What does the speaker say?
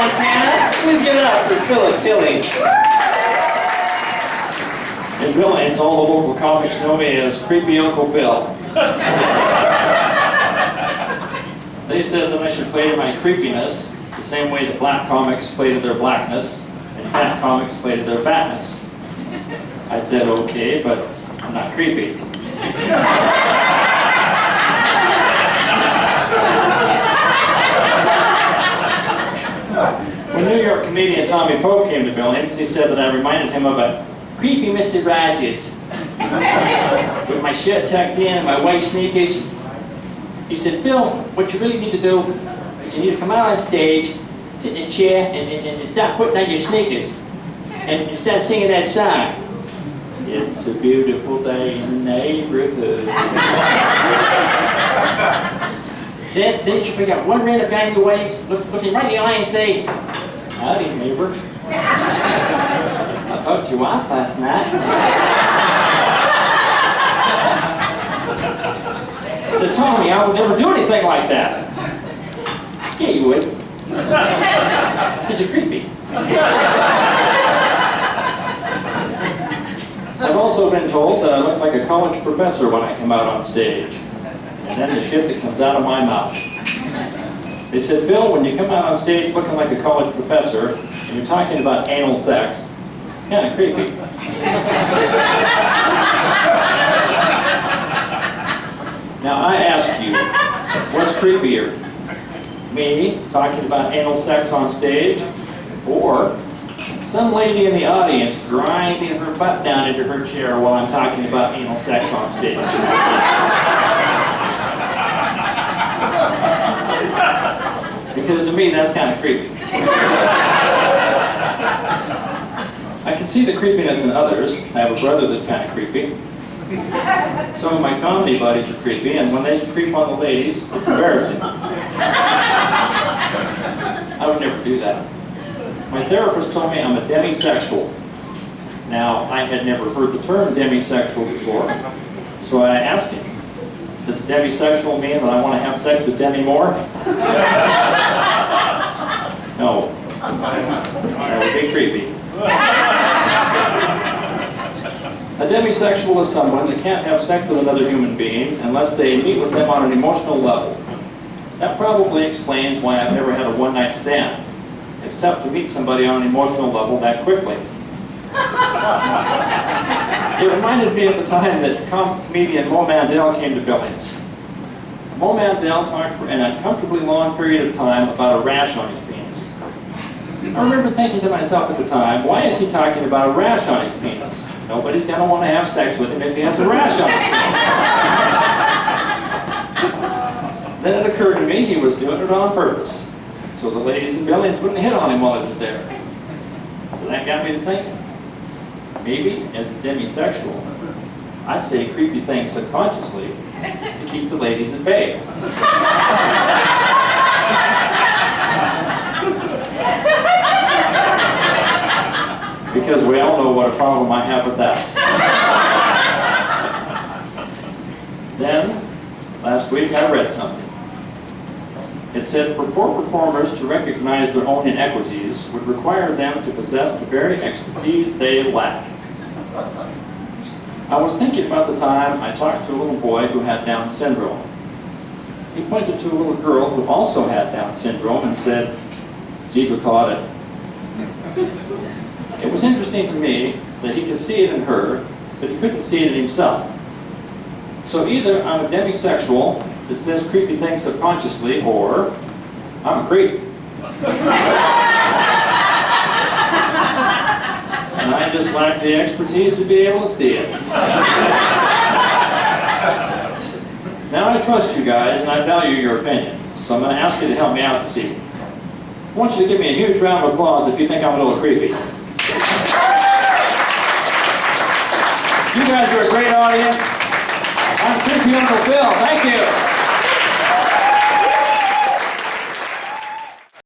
Montana. Please give it up for Phillip Tilley. In Billings, all the local comics know me as Creepy Uncle Phil. They said that I should play to my creepiness the same way that black comics play to their blackness and fat comics play to their fatness. I said, okay, but I'm not creepy. When New York comedian Tommy Pope came to Billings, he said that I reminded him of a creepy Mr. Rogers. With my shirt tucked in and my white sneakers. He said, Phil, what you really need to do is you need to come out on stage, sit in a chair, and start putting on your sneakers. And start singing that song. It's a beautiful day in the neighborhood. Then you should pick up one random guy in the audience, look him right in the eye and say, howdy, neighbor. I fucked your wife last night. I said, Tommy, I would never do anything like that. Yeah, you would. Because you're creepy. I've also been told that I look like a college professor when I come out on stage. And then the shit that comes out of my mouth. They said, Phil, when you come out on stage looking like a college professor, and you're talking about anal sex, it's kind of creepy. Now I ask you, what's creepier? Me talking about anal sex on stage, or some lady in the audience grinding her butt down into her chair while I'm talking about anal sex on stage? Because to me, that's kind of creepy. I can see the creepiness in others. I have a brother that's kind of creepy. Some of my comedy buddies are creepy, and when they creep on the ladies, it's embarrassing. I would never do that. My therapist told me I'm a demisexual. Now, I had never heard the term demisexual before, so I asked him, does demisexual mean that I want to have sex with Demi Moore? No. That would be creepy. A demisexual is someone that can't have sex with another human being unless they meet with them on an emotional level. That probably explains why I've never had a one-night stand. It's tough to meet somebody on an emotional level that quickly. It reminded me of the time that comedian Mo Mandel came to Billings. Mo Mandel talked for an uncomfortably long period of time about a rash on his penis. I remember thinking to myself at the time, why is he talking about a rash on his penis? Nobody's going to want to have sex with him if he has a rash on his penis. Then it occurred to me he was doing it on purpose, so the ladies in Billings wouldn't hit on him while he was there. So that got me to thinking. Maybe, as a demisexual, I say creepy things subconsciously to keep the ladies at bay. Because we all know what a problem I have with that. Then, last week I read something. It said, for poor performers to recognize their own inequities would require them to possess the very expertise they lack. I was thinking about the time I talked to a little boy who had Down syndrome. He pointed to a little girl who also had Down syndrome and said, gee, we caught it. It was interesting to me that he could see it in her, but he couldn't see it in himself. So either I'm a demisexual that says creepy things subconsciously, or I'm a creep. And I just lack the expertise to be able to see it. Now I trust you guys and I value your opinion, so I'm going to ask you to help me out this evening. I want you to give me a huge round of applause if you think I'm a little creepy. You guys are a great audience. I'm Creepy Uncle Phil. Thank you.